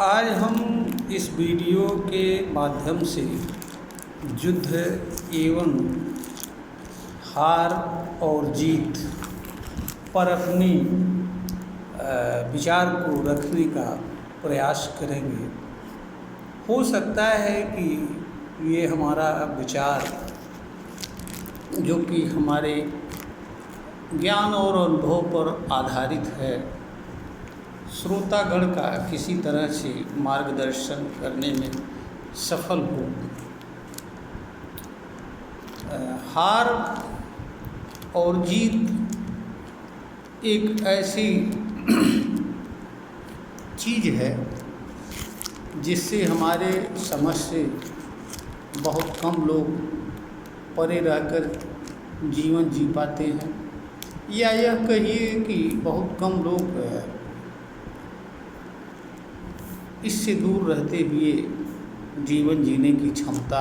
आज हम इस वीडियो के माध्यम से युद्ध एवं हार और जीत पर अपनी विचार को रखने का प्रयास करेंगे। हो सकता है कि ये हमारा विचार जो कि हमारे ज्ञान और अनुभव पर आधारित है, श्रोतागण का किसी तरह से मार्गदर्शन करने में सफल हो। हार और जीत एक ऐसी चीज़ है जिससे हमारे समझ से बहुत कम लोग परे रहकर जीवन जी पाते हैं, या यह कहिए कि बहुत कम लोग इससे दूर रहते हुए जीवन जीने की क्षमता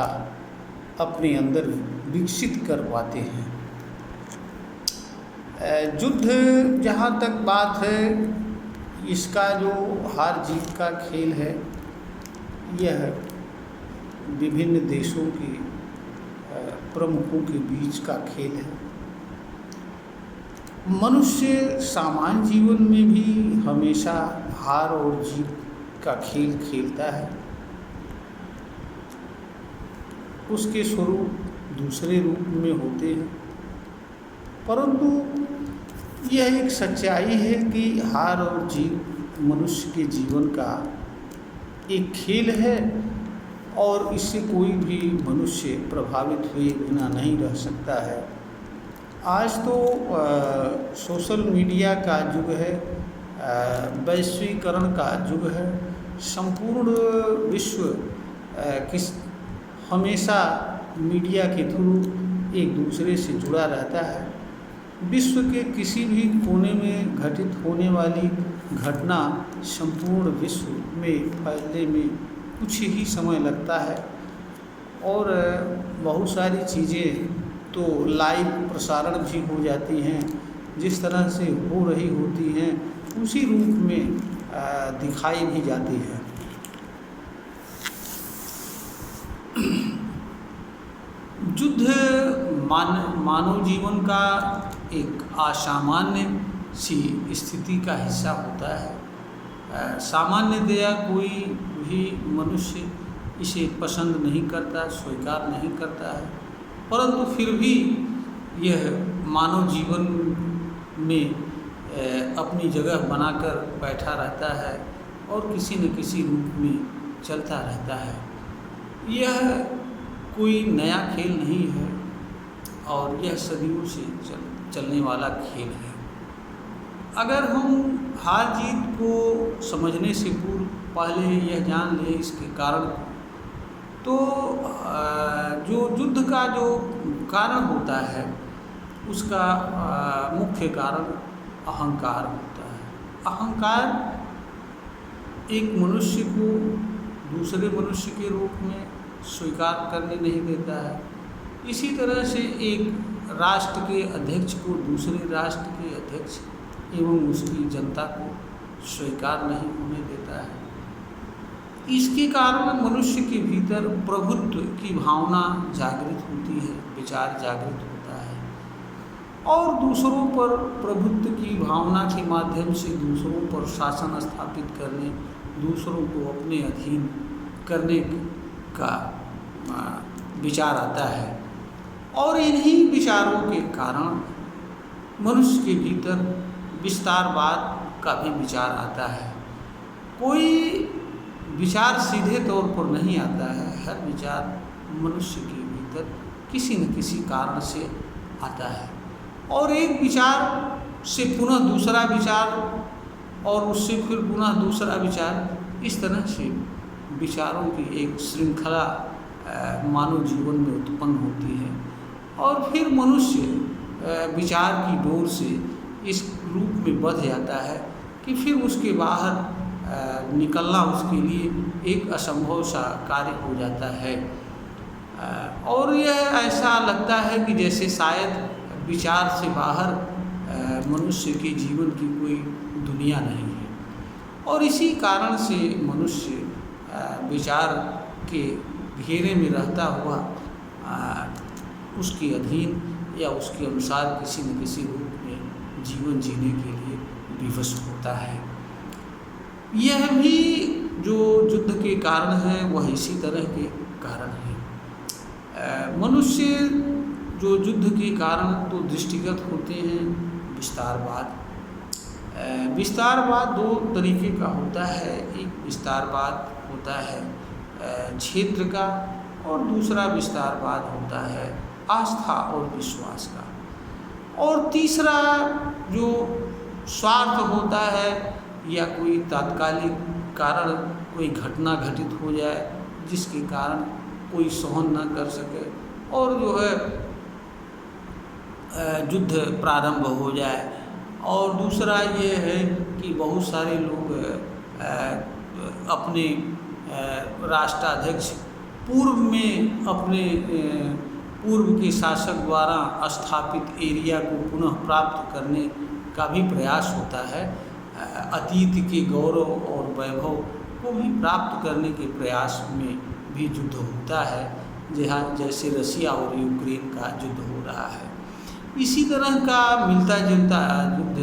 अपने अंदर विकसित कर पाते हैं। युद्ध जहाँ तक बात है, इसका जो हार जीत का खेल है, यह विभिन्न देशों के प्रमुखों के बीच का खेल है। मनुष्य सामान्य जीवन में भी हमेशा हार और जीत का खेल खेलता है। उसके स्वरूप दूसरे रूप में होते हैं, परंतु यह एक सच्चाई है कि हार और जीत मनुष्य के जीवन का एक खेल है और इससे कोई भी मनुष्य प्रभावित हुए बिना नहीं रह सकता है। आज तो सोशल मीडिया का युग है, वैश्वीकरण का युग है। संपूर्ण विश्व हमेशा मीडिया के थ्रू एक दूसरे से जुड़ा रहता है। विश्व के किसी भी कोने में घटित होने वाली घटना संपूर्ण विश्व में फैलने में कुछ ही समय लगता है, और बहुत सारी चीज़ें तो लाइव प्रसारण भी हो जाती हैं। जिस तरह से हो रही होती हैं उसी रूप में दिखाई भी जाती है। युद्ध मानव जीवन का एक असामान्य सी स्थिति का हिस्सा होता है। सामान्यतया कोई भी मनुष्य इसे पसंद नहीं करता, स्वीकार नहीं करता है, परंतु फिर भी यह मानव जीवन में अपनी जगह बनाकर बैठा रहता है और किसी न किसी रूप में चलता रहता है। यह कोई नया खेल नहीं है और यह सदियों से चलने वाला खेल है। अगर हम हार जीत को समझने से पूर्व पहले यह जान लें इसके कारण, तो जो युद्ध का जो कारण होता है उसका मुख्य कारण अहंकार होता है। अहंकार एक मनुष्य को दूसरे मनुष्य के रूप में स्वीकार करने नहीं देता है। इसी तरह से एक राष्ट्र के अध्यक्ष को दूसरे राष्ट्र के अध्यक्ष एवं उसकी जनता को स्वीकार नहीं होने देता है। इसके कारण मनुष्य के भीतर प्रभुत्व की भावना जागृत होती है, विचार जागृत होता है, और दूसरों पर प्रभुत्व की भावना के माध्यम से दूसरों पर शासन स्थापित करने, दूसरों को अपने अधीन करने का विचार आता है। और इन्हीं विचारों के कारण मनुष्य के भीतर विस्तारवाद का भी विचार आता है। कोई विचार सीधे तौर पर नहीं आता है, हर विचार मनुष्य के भीतर किसी न किसी कारण से आता है, और एक विचार से पुनः दूसरा विचार और उससे फिर पुनः दूसरा विचार, इस तरह से विचारों की एक श्रृंखला मानव जीवन में उत्पन्न होती है। और फिर मनुष्य विचार की डोर से इस रूप में बंध जाता है कि फिर उसके बाहर निकलना उसके लिए एक असंभव सा कार्य हो जाता है। और यह ऐसा लगता है कि जैसे शायद विचार से बाहर मनुष्य के जीवन की कोई दुनिया नहीं है। और इसी कारण से मनुष्य विचार के घेरे में रहता हुआ उसके अधीन या उसके अनुसार किसी न किसी रूप में जीवन जीने के लिए विवश होता है। यह भी जो युद्ध के कारण है वह इसी तरह के कारण है। मनुष्य जो युद्ध के कारण तो दृष्टिगत होते हैं विस्तारवाद। विस्तारवाद दो तरीके का होता है। एक विस्तारवाद होता है क्षेत्र का और दूसरा विस्तारवाद होता है आस्था और विश्वास का। और तीसरा जो स्वार्थ होता है या कोई तात्कालिक कारण कोई घटना घटित हो जाए जिसके कारण कोई सहन न कर सके और जो है युद्ध प्रारंभ हो जाए। और दूसरा ये है कि बहुत सारे लोग अपने राष्ट्राध्यक्ष पूर्व में अपने पूर्व के शासक द्वारा स्थापित एरिया को पुनः प्राप्त करने का भी प्रयास होता है। अतीत के गौरव और वैभव को भी प्राप्त करने के प्रयास में भी युद्ध होता है, जहाँ जैसे रसिया और यूक्रेन का युद्ध हो रहा है। इसी तरह का मिलता जुलता युद्ध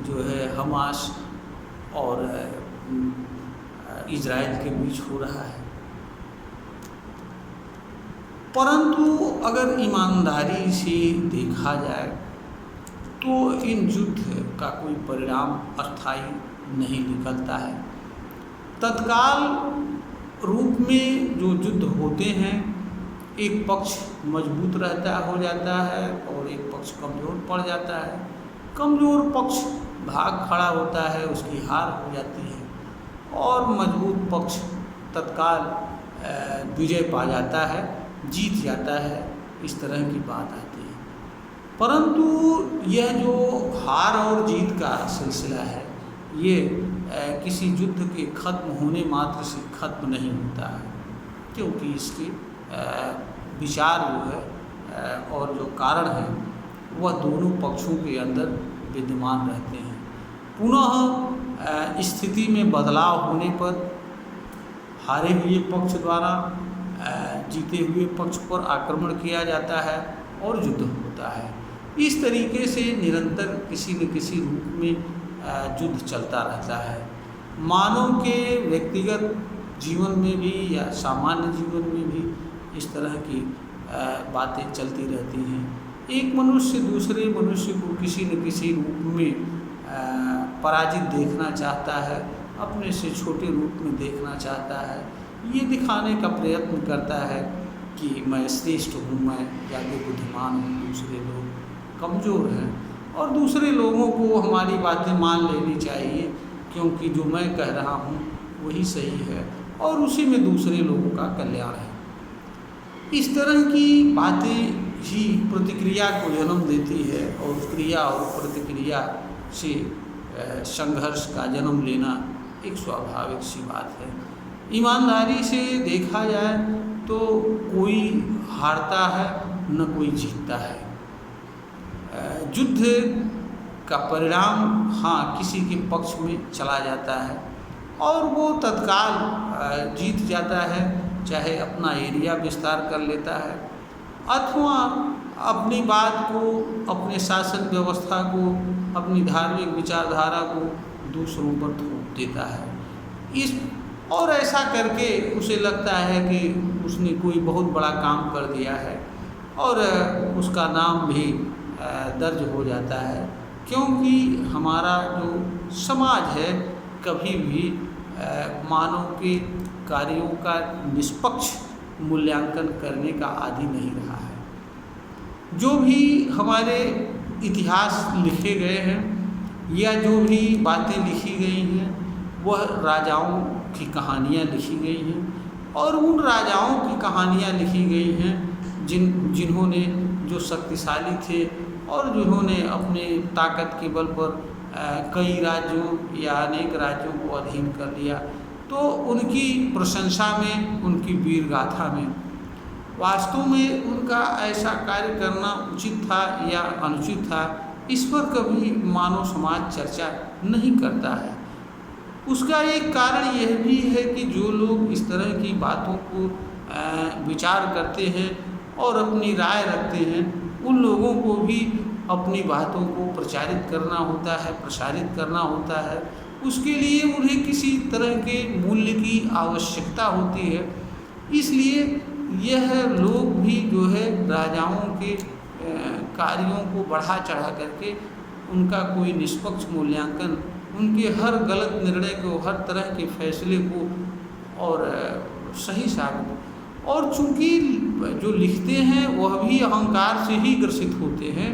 जो है हमास और इजराइल के बीच हो रहा है। परंतु अगर ईमानदारी से देखा जाए तो इन युद्ध का कोई परिणाम अस्थायी नहीं निकलता है। तत्काल रूप में जो युद्ध होते हैं एक पक्ष मजबूत रहता हो जाता है और एक पक्ष कमज़ोर पड़ जाता है। कमज़ोर पक्ष भाग खड़ा होता है, उसकी हार हो जाती है और मजबूत पक्ष तत्काल विजय पा जाता है, जीत जाता है। इस तरह की बात आती है। परंतु यह जो हार और जीत का सिलसिला है ये किसी युद्ध के खत्म होने मात्र से खत्म नहीं होता है, क्योंकि इसके विचार जो है और जो कारण है वह दोनों पक्षों के अंदर विद्यमान रहते हैं। पुनः स्थिति में बदलाव होने पर हारे हुए पक्ष द्वारा जीते हुए पक्ष पर आक्रमण किया जाता है और युद्ध होता है। इस तरीके से निरंतर किसी न किसी रूप में युद्ध चलता रहता है। मानव के व्यक्तिगत जीवन में भी या सामान्य जीवन में भी इस तरह की बातें चलती रहती हैं। एक मनुष्य दूसरे मनुष्य को किसी न किसी रूप में पराजित देखना चाहता है, अपने से छोटे रूप में देखना चाहता है, ये दिखाने का प्रयत्न करता है कि मैं श्रेष्ठ हूँ, मैं ज़्यादा बुद्धिमान हूँ, दूसरे लोग कमज़ोर हैं और दूसरे लोगों को हमारी बातें मान लेनी चाहिए क्योंकि जो मैं कह रहा हूँ वही सही है और उसी में दूसरे लोगों का कल्याण है। इस तरह की बातें ही प्रतिक्रिया को जन्म देती है और क्रिया और प्रतिक्रिया से संघर्ष का जन्म लेना एक स्वाभाविक सी बात है। ईमानदारी से देखा जाए तो कोई हारता है न कोई जीतता है। युद्ध का परिणाम हाँ किसी के पक्ष में चला जाता है और वो तत्काल जीत जाता है, चाहे अपना एरिया विस्तार कर लेता है अथवा अपनी बात को, अपने शासन व्यवस्था को, अपनी धार्मिक विचारधारा को दूसरों पर थोप देता है। इस और ऐसा करके उसे लगता है कि उसने कोई बहुत बड़ा काम कर दिया है और उसका नाम भी दर्ज हो जाता है, क्योंकि हमारा जो समाज है कभी भी मानव के कार्यों का निष्पक्ष मूल्यांकन करने का आदी नहीं रहा है। जो भी हमारे इतिहास लिखे गए हैं या जो भी बातें लिखी गई हैं वह राजाओं की कहानियाँ लिखी गई हैं और उन राजाओं की कहानियाँ लिखी गई हैं जिन्होंने जो शक्तिशाली थे और जिन्होंने अपने ताकत के बल पर कई राज्यों या अनेक राज्यों को अधीन कर लिया। तो उनकी प्रशंसा में, उनकी वीर गाथा में वास्तव में उनका ऐसा कार्य करना उचित था या अनुचित था, इस पर कभी मानव समाज चर्चा नहीं करता है। उसका एक कारण यह भी है कि जो लोग इस तरह की बातों को विचार करते हैं और अपनी राय रखते हैं, उन लोगों को भी अपनी बातों को प्रचारित करना होता है, प्रसारित करना होता है। उसके लिए उन्हें किसी तरह के मूल्य की आवश्यकता होती है। इसलिए यह लोग भी जो है राजाओं के कार्यों को बढ़ा चढ़ा करके उनका कोई निष्पक्ष मूल्यांकन, उनके हर गलत निर्णय को, हर तरह के फैसले को और सही साबित, और चूंकि जो लिखते हैं वह भी अहंकार से ही ग्रसित होते हैं,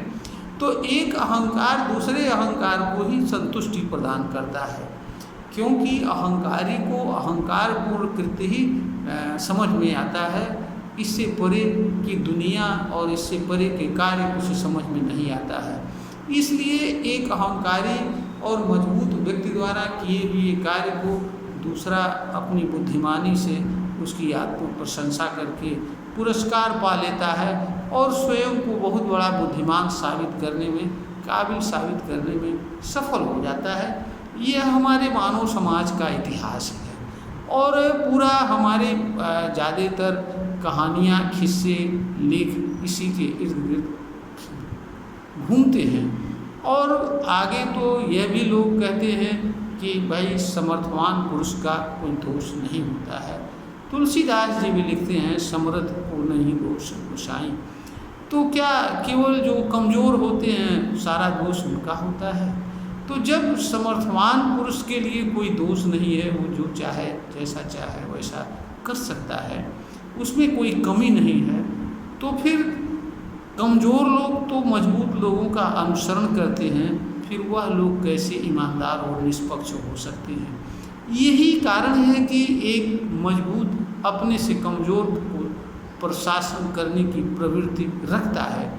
तो एक अहंकार दूसरे अहंकार को ही संतुष्टि प्रदान करता है, क्योंकि अहंकारी को अहंकारपूर्ण कृत्य ही समझ में आता है। इससे परे की दुनिया और इससे परे के कार्य उसे समझ में नहीं आता है। इसलिए एक अहंकारी और मजबूत व्यक्ति द्वारा किए हुए कार्य को दूसरा अपनी बुद्धिमानी से उसकी आत्म प्रशंसा करके पुरस्कार पा लेता है और स्वयं को बहुत बड़ा बुद्धिमान साबित करने में, काबिल साबित करने में सफल हो जाता है। यह हमारे मानव समाज का इतिहास है और पूरा हमारे ज़्यादातर कहानियाँ, किस्से, लेख इसी के इर्द गिर्द घूमते हैं। और आगे तो यह भी लोग कहते हैं कि भाई समर्थवान पुरुष का कोई दोष नहीं होता है। तुलसीदास जी भी लिखते हैं, समर्थ को नहीं दोष गोसाई। तो क्या केवल जो कमज़ोर होते हैं सारा दोष उनका होता है? तो जब समर्थवान पुरुष के लिए कोई दोष नहीं है, वो जो चाहे जैसा चाहे वैसा कर सकता है, उसमें कोई कमी नहीं है, तो फिर कमज़ोर लोग तो मजबूत लोगों का अनुसरण करते हैं, फिर वह लोग कैसे ईमानदार और निष्पक्ष हो सकते हैं? यही कारण है कि एक मजबूत अपने से कमज़ोर को प्रशासन करने की प्रवृत्ति रखता है,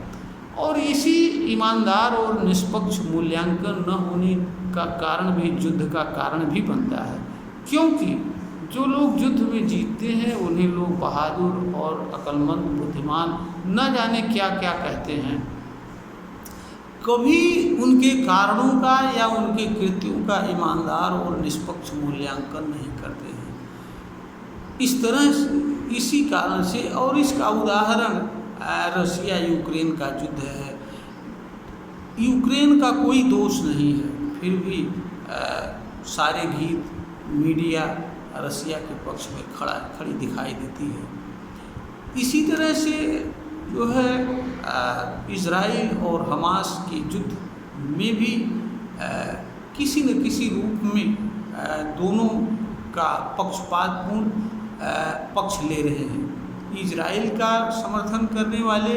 और इसी ईमानदार और निष्पक्ष मूल्यांकन न होने का कारण भी युद्ध का कारण भी बनता है। क्योंकि जो लोग युद्ध में जीतते हैं उन्हें लोग बहादुर और अक्लमंद, बुद्धिमान न जाने क्या क्या कहते हैं। कभी उनके कारणों का या उनके कृत्यों का ईमानदार और निष्पक्ष मूल्यांकन नहीं करते हैं। इस तरह इसी कारण से, और इसका उदाहरण रसिया यूक्रेन का युद्ध है। यूक्रेन का कोई दोष नहीं है, फिर भी सारे गीत, मीडिया रसिया के पक्ष में खड़ी दिखाई देती है। इसी तरह से जो है इजराइल और हमास के युद्ध में भी किसी न किसी रूप में दोनों का पक्षपातपूर्ण पक्ष ले रहे हैं। इजराइल का समर्थन करने वाले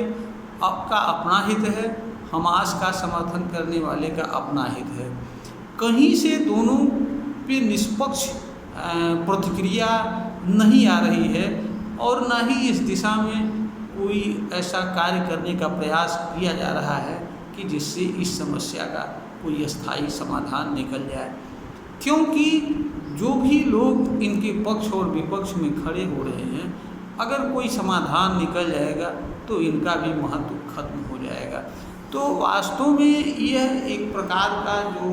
का अपना हित है, हमास का समर्थन करने वाले का अपना हित है। कहीं से दोनों पे निष्पक्ष प्रतिक्रिया नहीं आ रही है और ना ही इस दिशा में कोई ऐसा कार्य करने का प्रयास किया जा रहा है कि जिससे इस समस्या का कोई स्थायी समाधान निकल जाए। क्योंकि जो भी लोग इनके पक्ष और विपक्ष में खड़े हो रहे हैं, अगर कोई समाधान निकल जाएगा तो इनका भी महत्व खत्म हो जाएगा। तो वास्तव में यह एक प्रकार का जो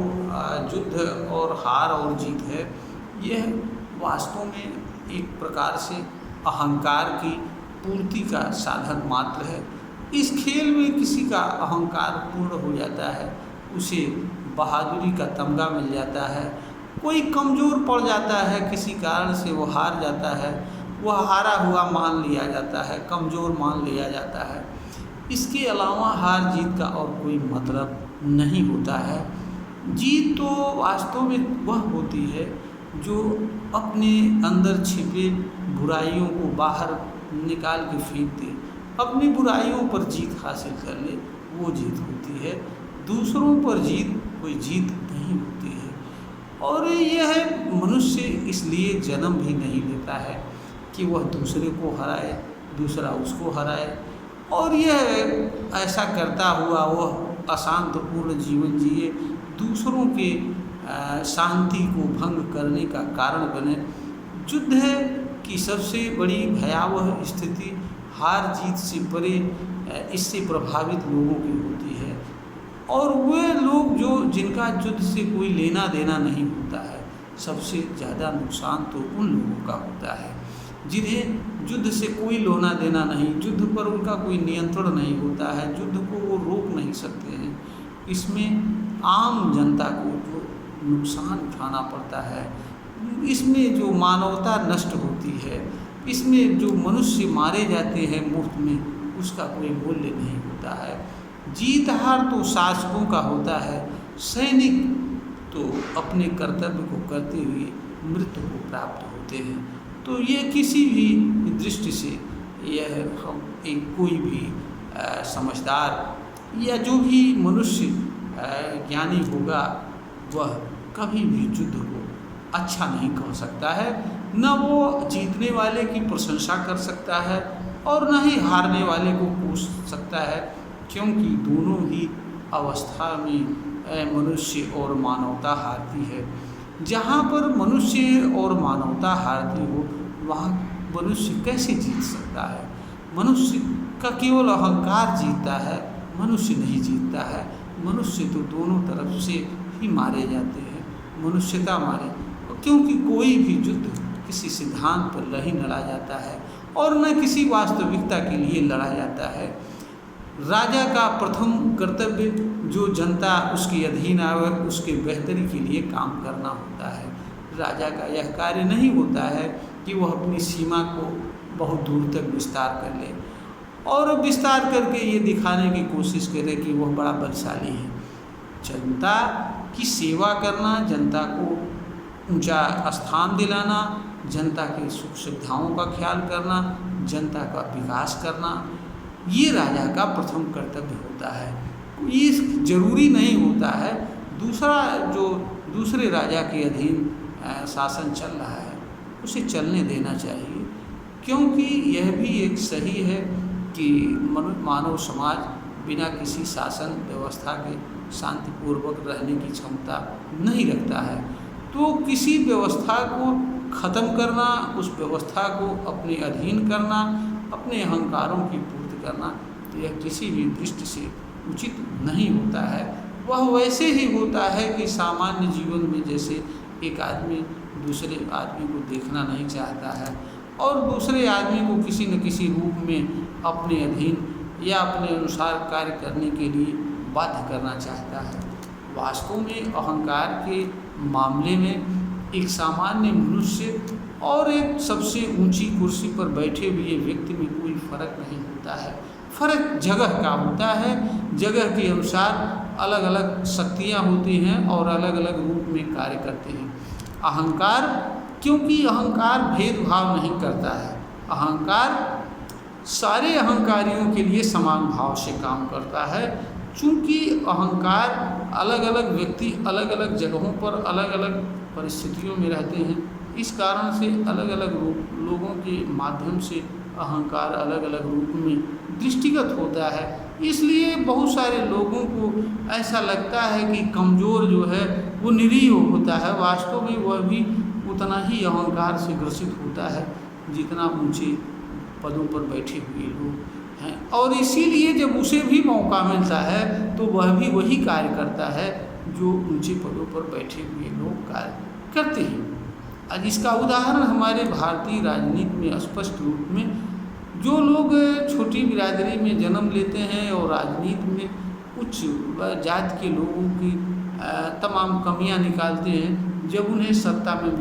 युद्ध और हार और जीत है, यह वास्तव में एक प्रकार से अहंकार की पूर्ति का साधन मात्र है। इस खेल में किसी का अहंकार पूर्ण हो जाता है, उसे बहादुरी का तमगा मिल जाता है। कोई कमज़ोर पड़ जाता है, किसी कारण से वो हार जाता है, वह हारा हुआ मान लिया जाता है, कमज़ोर मान लिया जाता है। इसके अलावा हार जीत का और कोई मतलब नहीं होता है। जीत तो वास्तव में वह होती है जो अपने अंदर छिपे बुराइयों को बाहर निकाल के फेंक दे, अपनी बुराइयों पर जीत हासिल कर ले, वो जीत होती है। दूसरों पर जीत कोई जीत नहीं होती है। और यह मनुष्य इसलिए जन्म भी नहीं लेता है कि वह दूसरे को हराए, दूसरा उसको हराए, और यह ऐसा करता हुआ वह अशांतपूर्ण जीवन जिए, दूसरों के शांति को भंग करने का कारण बने। युद्ध है कि सबसे बड़ी भयावह स्थिति हार जीत से परे इससे प्रभावित लोगों की होती है। और वे लोग जो जिनका युद्ध से कोई लेना देना नहीं होता है, सबसे ज़्यादा नुकसान तो उन लोगों का होता है जिन्हें युद्ध से कोई लेना देना नहीं, युद्ध पर उनका कोई नियंत्रण नहीं होता है, युद्ध को वो रोक नहीं सकते हैं। इसमें आम जनता को जो नुकसान उठाना पड़ता है, इसमें जो मानवता नष्ट होती है, इसमें जो मनुष्य मारे जाते हैं मुफ्त में, उसका कोई मूल्य नहीं होता है। जीत हार तो शासकों का होता है, सैनिक तो अपने कर्तव्य को करते हुए मृत्यु को प्राप्त होते हैं। तो ये किसी भी दृष्टि से यह हम कोई भी समझदार या जो भी मनुष्य ज्ञानी होगा वह कभी भी युद्ध को अच्छा नहीं कह सकता है। न वो जीतने वाले की प्रशंसा कर सकता है और न ही हारने वाले को कोस सकता है, क्योंकि दोनों ही अवस्था में मनुष्य और मानवता हारती है। जहाँ पर मनुष्य और मानवता हारती हो वहाँ मनुष्य कैसे जीत सकता है? मनुष्य का केवल अहंकार जीतता है, मनुष्य नहीं जीतता है। मनुष्य तो दोनों तरफ से ही मारे जाते हैं, मनुष्यता मारे, क्योंकि कोई भी युद्ध किसी सिद्धांत पर नहीं लड़ा जाता है और न किसी वास्तविकता के लिए लड़ा जाता है। राजा का प्रथम कर्तव्य जो जनता उसके अधीन आवे उसके बेहतरी के लिए काम करना होता है। राजा का यह कार्य नहीं होता है कि वह अपनी सीमा को बहुत दूर तक विस्तार कर ले और विस्तार करके ये दिखाने की कोशिश करे कि वह बड़ा बलशाली है। जनता की सेवा करना, जनता को ऊंचा स्थान दिलाना, जनता की सुख सुविधाओं का ख्याल करना, जनता का विकास करना, ये राजा का प्रथम कर्तव्य होता है। ये जरूरी नहीं होता है दूसरे राजा के अधीन शासन चल रहा है उसे चलने देना चाहिए, क्योंकि यह भी एक सही है कि मानव समाज बिना किसी शासन व्यवस्था के शांतिपूर्वक रहने की क्षमता नहीं रखता है। तो किसी व्यवस्था को ख़त्म करना, उस व्यवस्था को अपने अधीन करना, अपने अहंकारों की पूर्ति करना, यह किसी भी दृष्टि से उचित नहीं होता है। वह वैसे ही होता है कि सामान्य जीवन में जैसे एक आदमी दूसरे आदमी को देखना नहीं चाहता है और दूसरे आदमी को किसी न किसी रूप में अपने अधीन या अपने अनुसार कार्य करने के लिए बाध्य करना चाहता है। वास्तव में अहंकार के मामले में एक सामान्य मनुष्य और एक सबसे ऊंची कुर्सी पर बैठे हुए व्यक्ति में कोई फर्क नहीं होता है। फर्क जगह का होता है, जगह के अनुसार अलग अलग शक्तियाँ होती हैं और अलग अलग रूप में कार्य करते हैं। अहंकार, क्योंकि अहंकार भेदभाव नहीं करता है, अहंकार सारे अहंकारियों के लिए समान भाव से काम करता है। चूँकि अहंकार अलग अलग व्यक्ति अलग अलग जगहों पर अलग अलग परिस्थितियों में रहते हैं, इस कारण से अलग अलग लोगों के माध्यम से अहंकार अलग अलग रूप में दृष्टिगत होता है। इसलिए बहुत सारे लोगों को ऐसा लगता है कि कमज़ोर जो है वो निरीह होता है, वास्तव में वह भी उतना ही अहंकार से ग्रसित होता है जितना ऊंचे पदों पर बैठे हुए लोग हैं। और इसीलिए जब उसे भी मौका मिलता है तो वह भी वही कार्य करता है जो ऊंचे पदों पर बैठे हुए लोग कार्य करते हैं। आज इसका उदाहरण हमारे भारतीय राजनीति में स्पष्ट रूप में जो लोग छोटी बिरादरी में जन्म लेते हैं और राजनीति में उच्च जाति के लोगों की तमाम कमियां निकालते हैं, जब उन्हें सत्ता में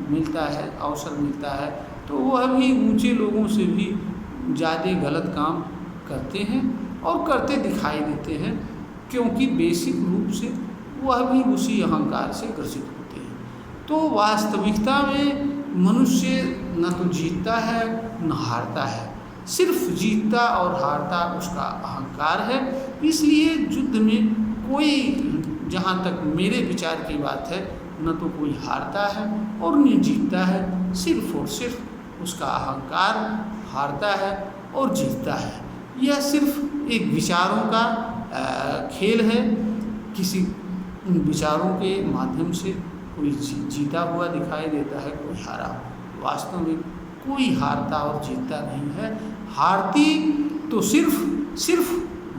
मिलता है, अवसर मिलता है, तो वह भी ऊंचे लोगों से भी ज़्यादा गलत काम करते हैं और करते दिखाई देते हैं, क्योंकि बेसिक रूप से वह भी उसी अहंकार से ग्रसित होते हैं। तो वास्तविकता में मनुष्य न तो जीतता है न हारता है, सिर्फ जीतता और हारता उसका अहंकार है। इसलिए युद्ध में कोई, जहाँ तक मेरे विचार की बात है, न तो कोई हारता है और न जीतता है, सिर्फ और सिर्फ उसका अहंकार हारता है और जीतता है। यह सिर्फ एक विचारों का खेल है। किसी उन विचारों के माध्यम से कोई जीता हुआ दिखाई देता है, कोई हारा। वास्तव में कोई हारता और जीतता नहीं है। हारती तो सिर्फ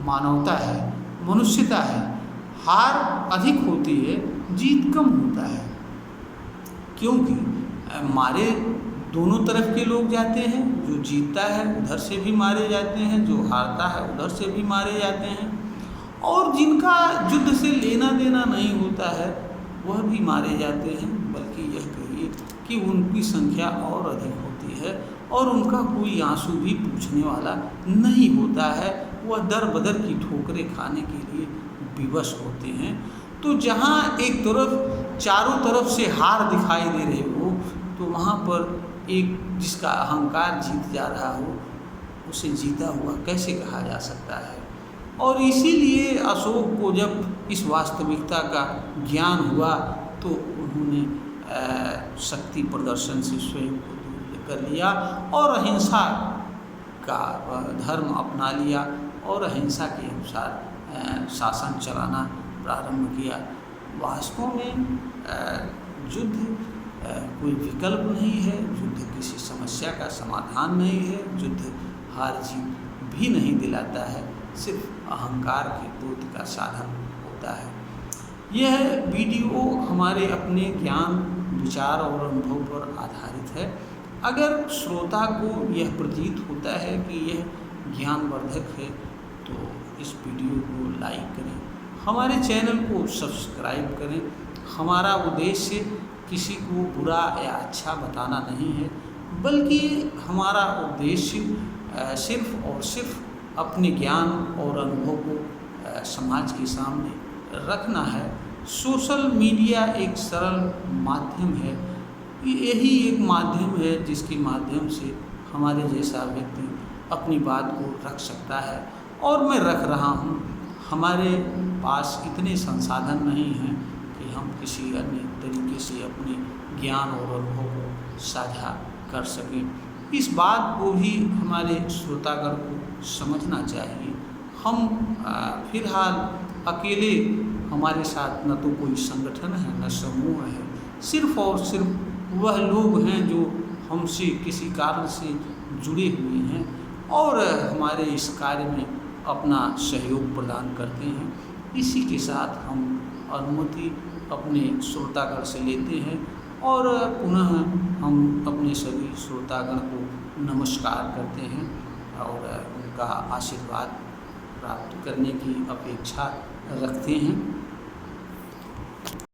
मानवता है, मनुष्यता है। हार अधिक होती है, जीत कम होता है। क्योंकि मारे दोनों तरफ के लोग जाते हैं। जो जीतता है उधर से भी मारे जाते हैं, जो हारता है उधर से भी मारे जाते हैं, और जिनका युद्ध से लेना देना नहीं होता है वह भी मारे जाते हैं। बल्कि यह कहिए कि उनकी संख्या और अधिक होती है और उनका कोई आंसू भी पूछने वाला नहीं होता है। वह दर बदर की ठोकरें खाने के लिए विवश होते हैं। तो जहाँ एक तरफ चारों तरफ से हार दिखाई दे रही हो, तो वहाँ पर एक जिसका अहंकार जीत जा रहा हो, उसे जीता हुआ कैसे कहा जा सकता है। और इसीलिए अशोक को जब इस वास्तविकता का ज्ञान हुआ तो उन्होंने शक्ति प्रदर्शन से स्वयं को दूर कर लिया और अहिंसा का धर्म अपना लिया और अहिंसा के अनुसार शासन चलाना प्रारंभ किया। वास्तव में युद्ध कोई विकल्प नहीं है, युद्ध किसी समस्या का समाधान नहीं है, युद्ध हार जीत भी नहीं दिलाता है, सिर्फ अहंकार की पूर्ति का साधन होता है। यह वीडियो हमारे अपने ज्ञान, विचार और अनुभव पर आधारित है। अगर श्रोता को यह प्रतीत होता है कि यह ज्ञानवर्धक है तो इस वीडियो को लाइक करें, हमारे चैनल को सब्सक्राइब करें। हमारा उद्देश्य किसी को बुरा या अच्छा बताना नहीं है, बल्कि हमारा उद्देश्य सिर्फ और सिर्फ अपने ज्ञान और अनुभव को समाज के सामने रखना है। सोशल मीडिया एक सरल माध्यम है, यही एक माध्यम है जिसके माध्यम से हमारे जैसा व्यक्ति अपनी बात को रख सकता है, और मैं रख रहा हूँ। हमारे पास इतने संसाधन नहीं हैं कि हम किसी अन्य तरीके से अपने ज्ञान और अनुभव को साझा कर सकें। इस बात को भी हमारे श्रोतागण को समझना चाहिए। हम फिलहाल अकेले, हमारे साथ न तो कोई संगठन है न समूह है, सिर्फ और सिर्फ वह लोग हैं जो हमसे किसी कारण से जुड़े हुए हैं और हमारे इस कार्य में अपना सहयोग प्रदान करते हैं। इसी के साथ हम अनुमति अपने श्रोतागण से लेते हैं और पुनः हम अपने सभी श्रोतागण को नमस्कार करते हैं और उनका आशीर्वाद प्राप्त करने की अपेक्षा रखते हैं।